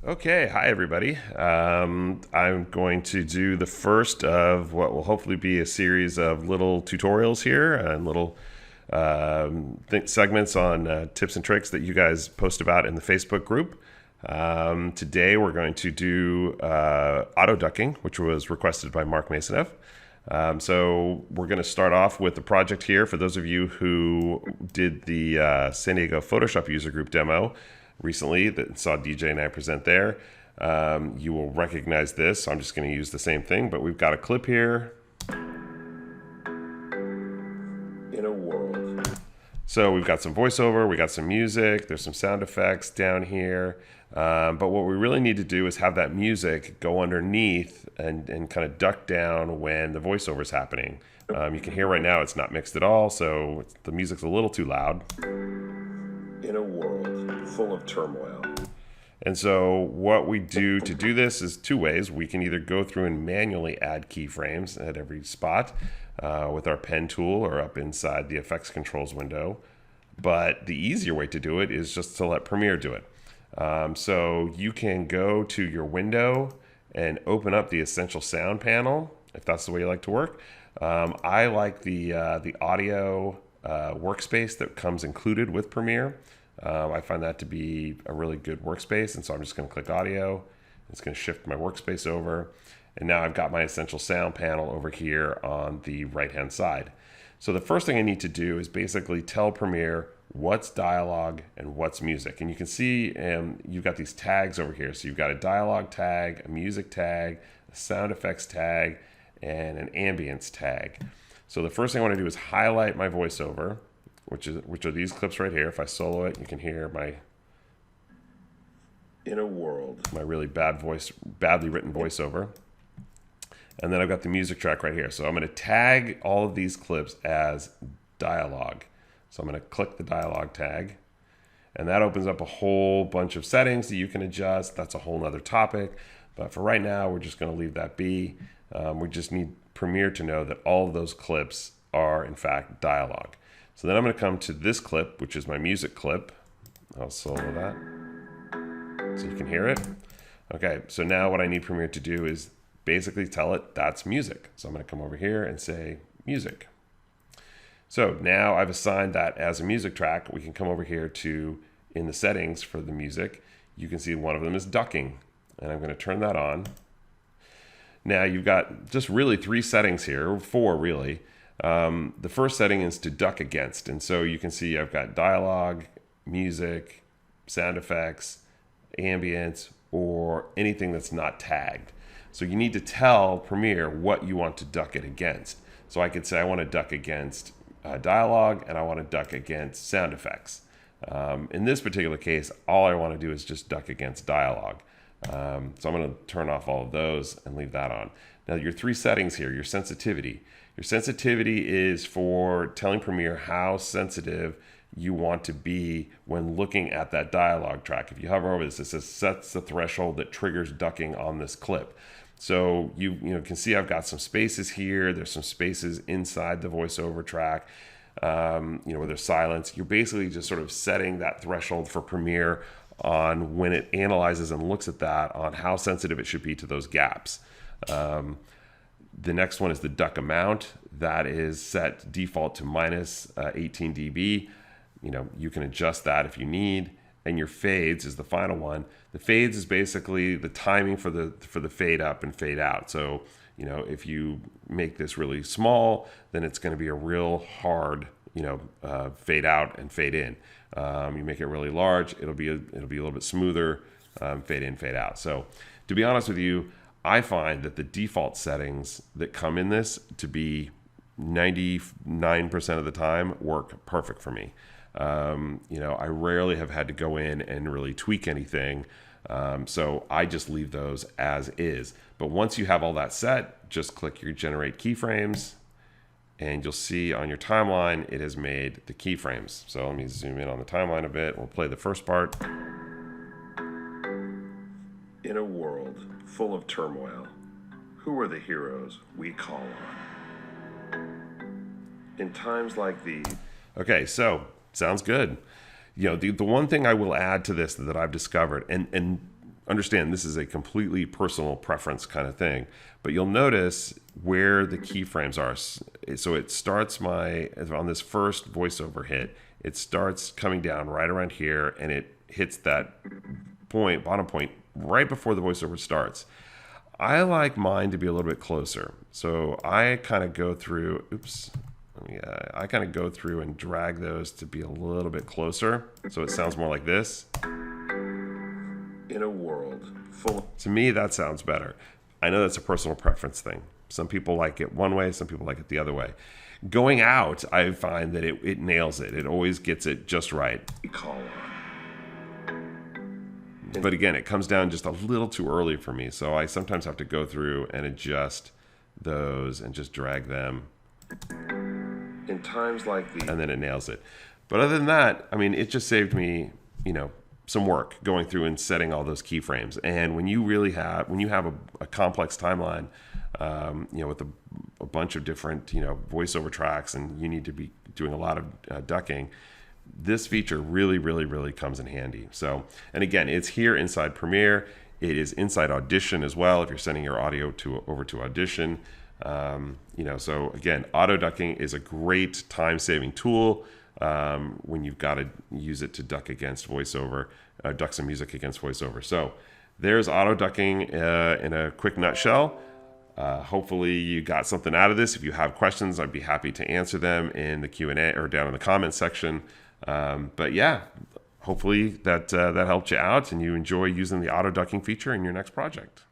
Okay, hi everybody. I'm going to do the first of what will hopefully be a series of little tutorials here and little segments on tips and tricks that you guys post about in the Facebook group. Today we're going to do auto ducking, which was requested by Mark Masoneff. So we're going to start off with the project here. For those of you who did the San Diego Photoshop user group demo recently that saw DJ and I present there, you will recognize this. So I'm just going to use the same thing, but we've got a clip here. In a world. So we've got some voiceover, we got some music, there's some sound effects down here. But what we really need to do is have that music go underneath and kind of duck down when the voiceover is happening. You can hear right now it's not mixed at all, so the music's a little too loud. In a world full of turmoil. And so what we do to do this is two ways. We can either go through and manually add keyframes at every spot with our pen tool or up inside the effects controls window. But the easier way to do it is just to let Premiere do it. So you can go to your window and open up the Essential Sound panel, if that's the way you like to work. I like the audio workspace that comes included with Premiere. I find that to be a really good workspace, and so I'm just going to click audio. It's going to shift my workspace over, and now I've got my Essential Sound panel over here on the right-hand side. So the first thing I need to do is basically tell Premiere what's dialogue and what's music. And you can see you've got these tags over here. So you've got a dialogue tag, a music tag, a sound effects tag, and an ambience tag. So the first thing I want to do is highlight my voiceover, which are these clips right here. If I solo it, you can hear my in a world, my really badly written voiceover. And then I've got the music track right here. So I'm going to tag all of these clips as dialogue. So I'm going to click the dialogue tag, and that opens up a whole bunch of settings that you can adjust. That's a whole nother topic. But for right now, we're just going to leave that be. We just need Premiere to know that all of those clips are in fact dialogue. So then I'm going to come to this clip, which is my music clip. I'll solo that so you can hear it. Okay, so now what I need Premiere to do is basically tell it that's music. So I'm going to come over here and say music. So now I've assigned that as a music track. We can come over here to, in the settings for the music, you can see one of them is ducking, and I'm going to turn that on. Now you've got just really three settings here, or four really. The first setting is to duck against, and so you can see I've got dialogue, music, sound effects, ambience, or anything that's not tagged. So you need to tell Premiere what you want to duck it against. So I could say I want to duck against dialogue, and I want to duck against sound effects. In this particular case, all I want to do is just duck against dialogue. So I'm going to turn off all of those and leave that on. Now your three settings here, your sensitivity. Your sensitivity is for telling Premiere how sensitive you want to be when looking at that dialogue track. If you hover over this, it says sets the threshold that triggers ducking on this clip. So you can see I've got some spaces here. There's some spaces inside the voiceover track, where there's silence. You're basically just sort of setting that threshold for Premiere on when it analyzes and looks at that on how sensitive it should be to those gaps. The next one is the duck amount. That is set default to minus 18 dB. You can adjust that if you need. And your fades is the final one. The fades is basically the timing for the fade up and fade out. So, if you make this really small, then it's going to be a real hard, fade out and fade in. You make it really large, it'll be a little bit smoother, fade in, fade out. So, to be honest with you, I find that the default settings that come in this to be 99% of the time work perfect for me. I rarely have had to go in and really tweak anything. So I just leave those as is. But once you have all that set, just click your generate keyframes, and you'll see on your timeline, it has made the keyframes. So let me zoom in on the timeline a bit. We'll play the first part. In a world full of turmoil, who are the heroes we call on? In times like these. Okay, so sounds good. The one thing I will add to this that I've discovered, and understand this is a completely personal preference kind of thing, but you'll notice where the keyframes are. So it starts on this first voiceover hit, it starts coming down right around here, and it hits that bottom point right before the voiceover starts. I like mine to be a little bit closer. So I kind of go through, I kind of go through and drag those to be a little bit closer. So it sounds more like this. In a world full. To me, that sounds better. I know that's a personal preference thing. Some people like it one way, some people like it the other way. Going out, I find that it nails it. It always gets it just right. But again, it comes down just a little too early for me. So I sometimes have to go through and adjust those and just drag them. In times like these. And then it nails it. But other than that, I mean, it just saved me, some work going through and setting all those keyframes. And when you have a complex timeline, with a bunch of different, voiceover tracks, and you need to be doing a lot of ducking, this feature really, really, really comes in handy. So, and again, it's here inside Premiere. It is inside Audition as well if you're sending your audio over to Audition. So again, auto ducking is a great time-saving tool when you've got to use it to duck against voiceover, duck some music against voiceover. So there's auto ducking in a quick nutshell. Hopefully you got something out of this. If you have questions, I'd be happy to answer them in the Q&A or down in the comments section. But yeah, hopefully that helped you out and you enjoy using the auto ducking feature in your next project.